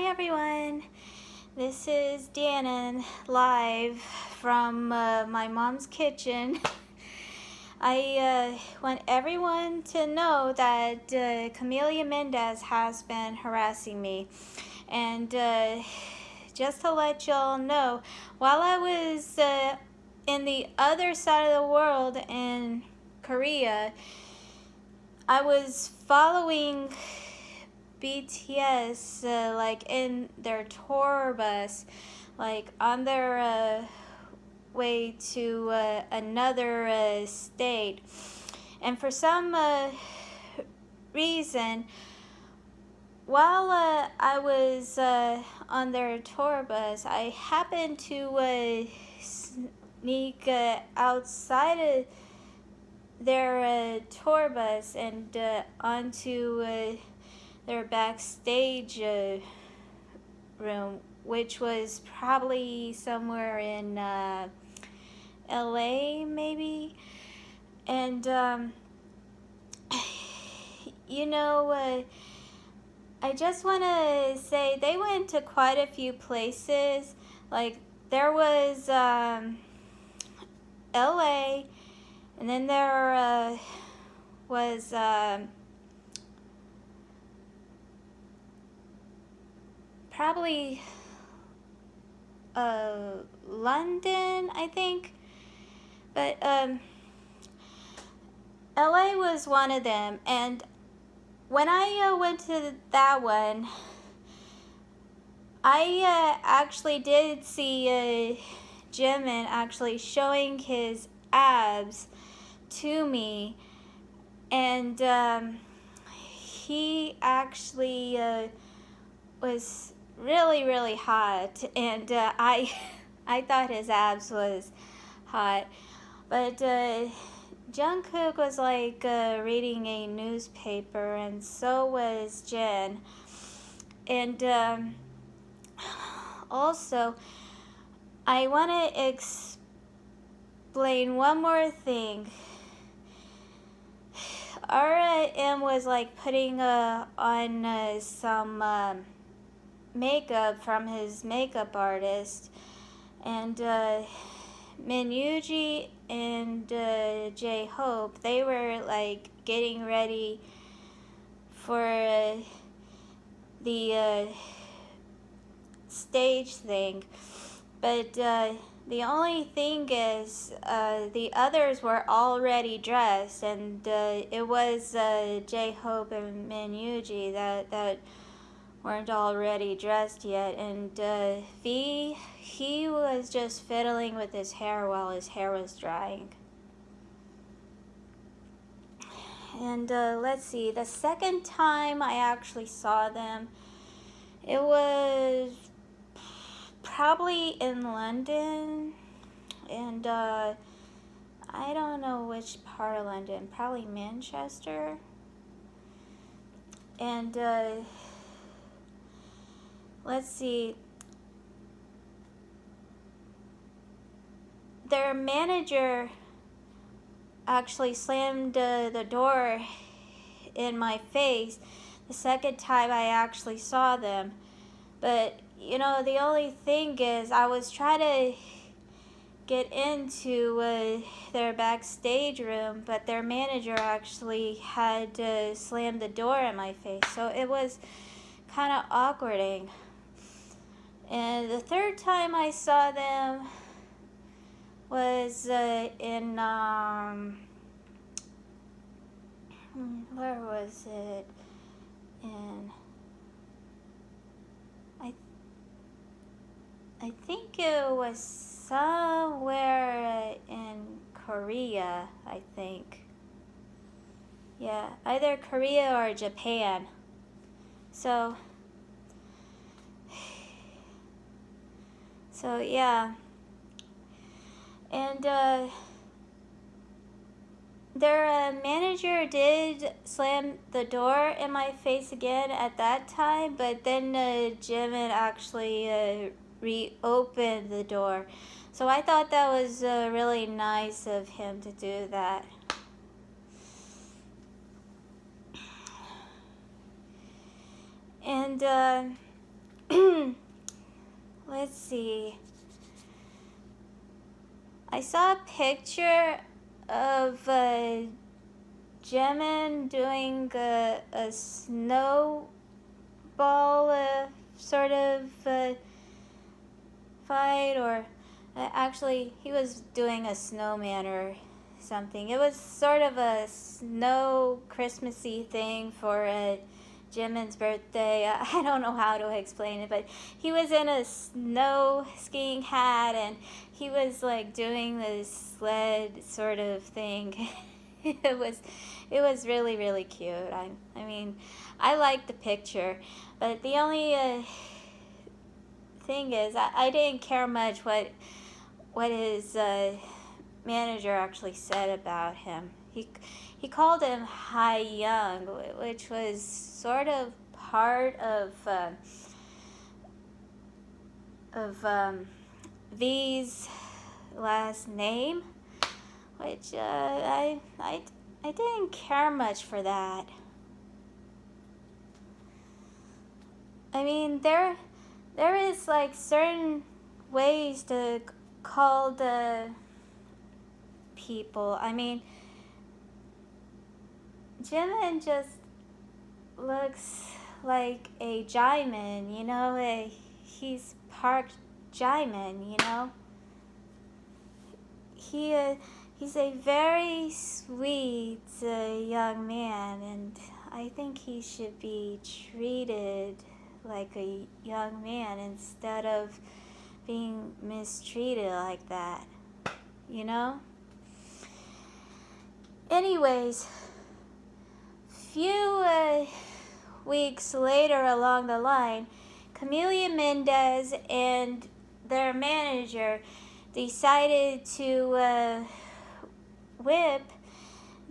everyone. This is Dani live from my mom's kitchen. I want everyone to know that Camila Mendes has been harassing me. And just to let y'all know, while I was in the other side of the world in Korea, I was following BTS like in their tour bus, like on their way to another state, and for some reason, while I was on their tour bus, I happened to sneak outside of their tour bus and onto their backstage room, which was probably somewhere in LA maybe. And I just want to say they went to quite a few places. Like there was LA, and then there was probably London, I think. But LA was one of them. And when I went to that one, I actually did see Jimin actually showing his abs to me. And he actually was really hot, and I thought his abs was hot, but Jungkook was like reading a newspaper, and so was Jin. And also I want to explain one more thing. RM was like putting on some makeup from his makeup artist, and Minuji and J-Hope, they were like getting ready for the stage thing, but the only thing is the others were already dressed, and it was J-Hope and Minuji that weren't already dressed yet, and V, he was just fiddling with his hair while his hair was drying. And let's see, the second time I actually saw them, it was probably in London, and I don't know which part of London, probably Manchester. And let's see, their manager actually slammed the door in my face the second time I actually saw them. But the only thing is, I was trying to get into their backstage room, but their manager actually had slammed the door in my face, so it was kind of awkwarding. And the third time I saw them was in where was it? In I think it was somewhere in Korea, I think. Yeah, either Korea or Japan. So yeah. And their manager did slam the door in my face again at that time, but then Jimin actually reopened the door. So I thought that was really nice of him to do that. And let's see. I saw a picture of Jimin doing a snowball sort of fight, or actually he was doing a snowman or something. It was sort of a snow Christmassy thing for Jimin's birthday. I don't know how to explain it, but he was in a snow skiing hat and he was like doing this sled sort of thing. it was really, really cute. I mean, I liked the picture, but the only thing is I didn't care much what his manager actually said about him. He called him Hai Young, which was sort of part of V's last name, which I didn't care much for that. I mean, there is like certain ways to call the people. I mean, Jimin just looks like a Jimin, you know. He's Park Jimin, you know. He's a very sweet young man, and I think he should be treated like a young man instead of being mistreated like that, you know? Anyways, few weeks later along the line, Camila Mendes and their manager decided to whip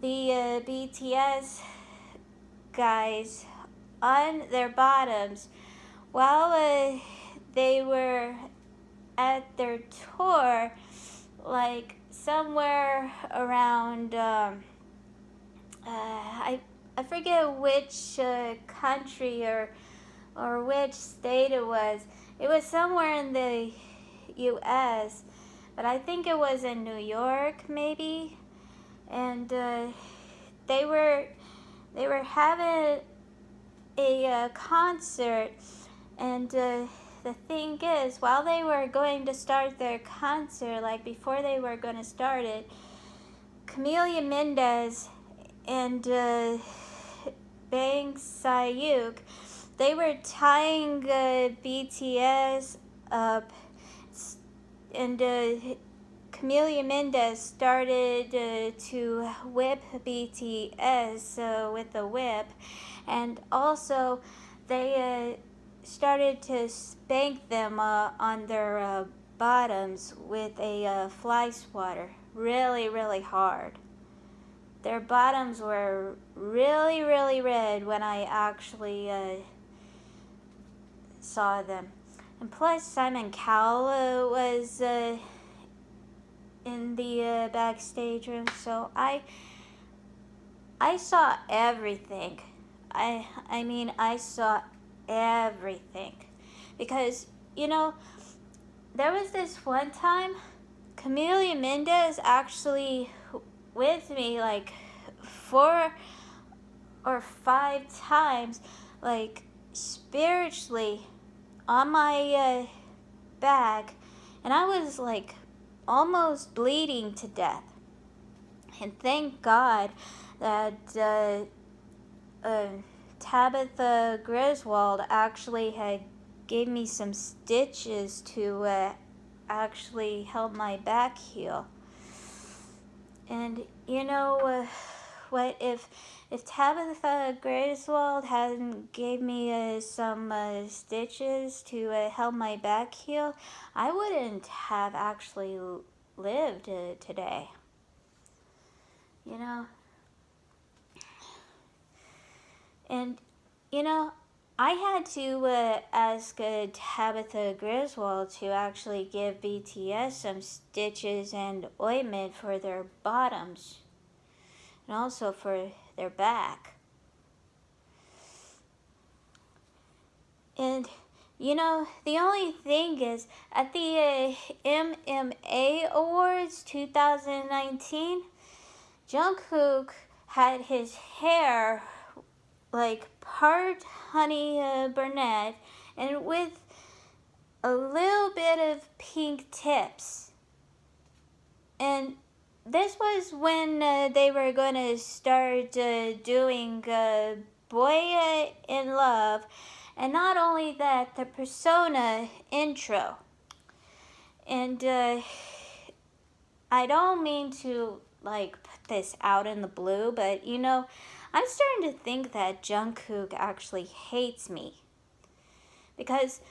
the BTS guys on their bottoms while they were at their tour, like somewhere around I forget which country or which state it was. It was somewhere in the U.S., but I think it was in New York maybe, and they were having a concert, and the thing is, while they were going to start their concert, like before they were going to start it, Camila Mendes and Bang Sayuk, they were tying BTS up, and Camila Mendes started to whip BTS with a whip, and also they started to spank them on their bottoms with a flyswatter really, really hard. Their bottoms were really, really red when I actually saw them. And plus, Simon Cowell was in the backstage room, so I saw everything. I mean, I saw everything. Because, you know, there was this one time, Camila Mendes actually with me like 4 or 5 times, like spiritually on my back, and I was like almost bleeding to death. And thank God that Tabitha Griswold actually had gave me some stitches to actually help my back heal. And you know what? If Tabitha Griswold hadn't gave me some stitches to help my back heal, I wouldn't have actually lived today. You know. And you know, I had to ask Tabitha Griswold to actually give BTS some stitches and ointment for their bottoms, and also for their back. And The only thing is, at the MMA Awards 2019, Jungkook had his hair like part honey brunette and with a little bit of pink tips. And this was when they were going to start doing Boy in Love, and not only that, the Persona intro. And I don't mean to put this out in the blue, but I'm starting to think that Jungkook actually hates me, because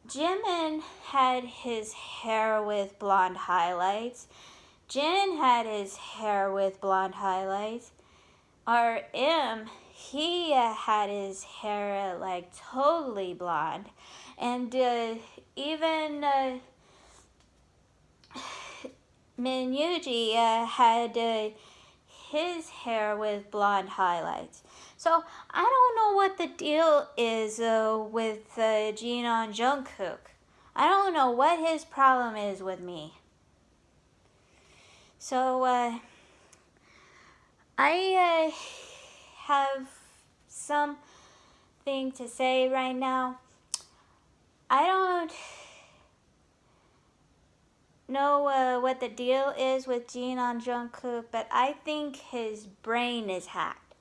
Jimin had his hair with blonde highlights. Jin had his hair with blonde highlights. RM, he had his hair totally blonde. And even Min Yuji had his hair with blonde highlights. So I don't know what the deal is with Jin and Jungkook. I don't know what his problem is with me. So I have something to say right now. I don't know what the deal is with Jin and Jungkook, but I think his brain is hacked.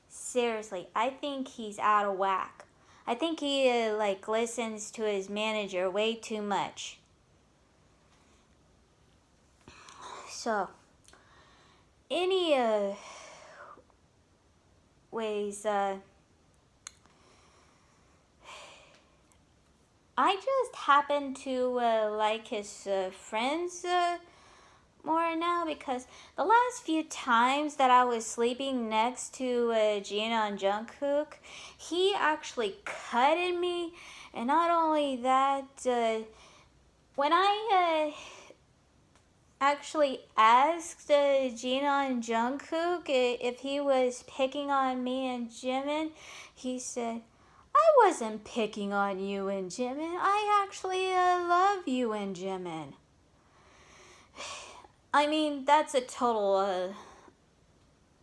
Seriously, I think he's out of whack. I think he listens to his manager way too much. So, any ways, I just happen to like his friends more now, because the last few times that I was sleeping next to Gina and Jungkook, he actually cutted me. And not only that, when I actually asked Gina and Jungkook if he was picking on me and Jimin, he said, "I wasn't picking on you and Jimin. I actually love you and Jimin." I mean, that's a total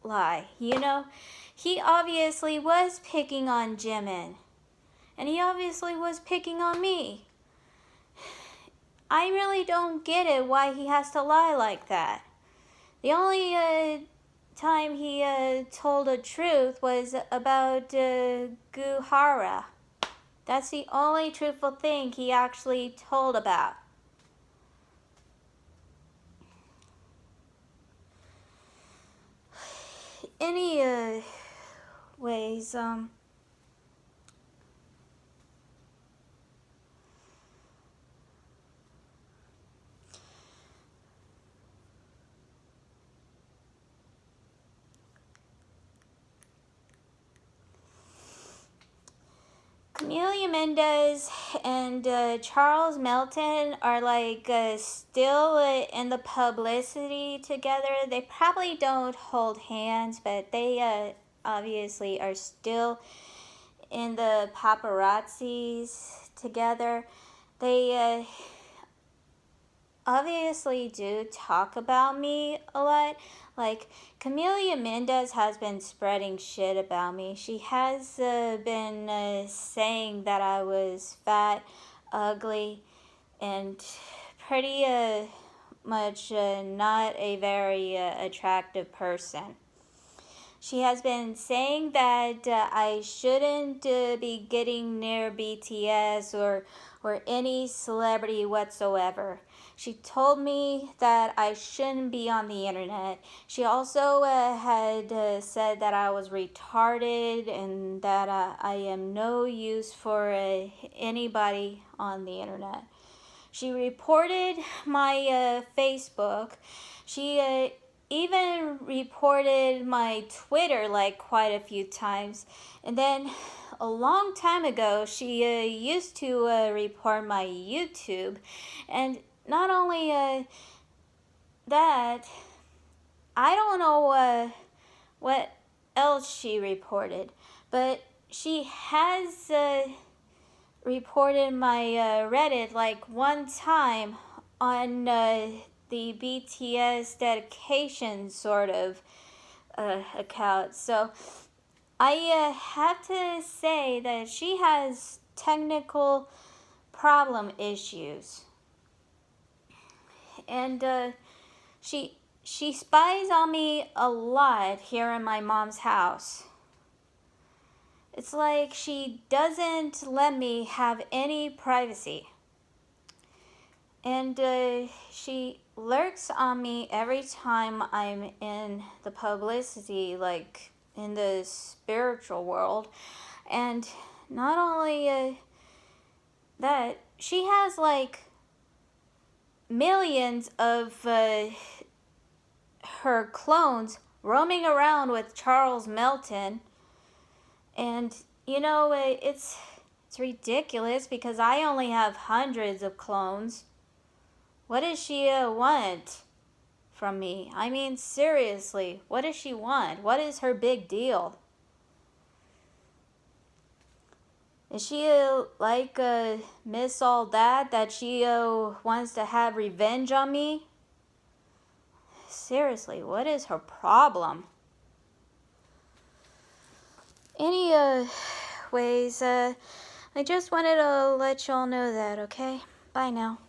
lie, He obviously was picking on Jimin. And he obviously was picking on me. I really don't get it why he has to lie like that. The only time he told the truth was about Guhara. That's the only truthful thing he actually told about. Any ways, Camila Mendes and Charles Melton are still in the publicity together. They probably don't hold hands, but they obviously are still in the paparazzis together. They obviously do talk about me a lot. Camila Mendes has been spreading shit about me. She has been saying that I was fat, ugly, and pretty much not a very attractive person. She has been saying that I shouldn't be getting near BTS or any celebrity whatsoever. She told me that I shouldn't be on the internet. She also had said that I was retarded and that I am no use for anybody on the internet. She reported my Facebook. She even reported my Twitter quite a few times. And then a long time ago, she used to report my YouTube. And not only that, I don't know what else she reported, but she has reported my Reddit like one time on the BTS dedication sort of account. So I have to say that she has technical problem issues, and she spies on me a lot here in my mom's house. It's like she doesn't let me have any privacy. And she lurks on me every time I'm in the publicity, like in the spiritual world. And not only that, she has like millions of her clones roaming around with Charles Melton. And it's ridiculous because I only have hundreds of clones. What does she want from me? I mean, seriously, what does she want? What is her big deal? Is she like Miss All that she wants to have revenge on me? Seriously, what is her problem? Anyways, I just wanted to let y'all know that, okay? Bye now.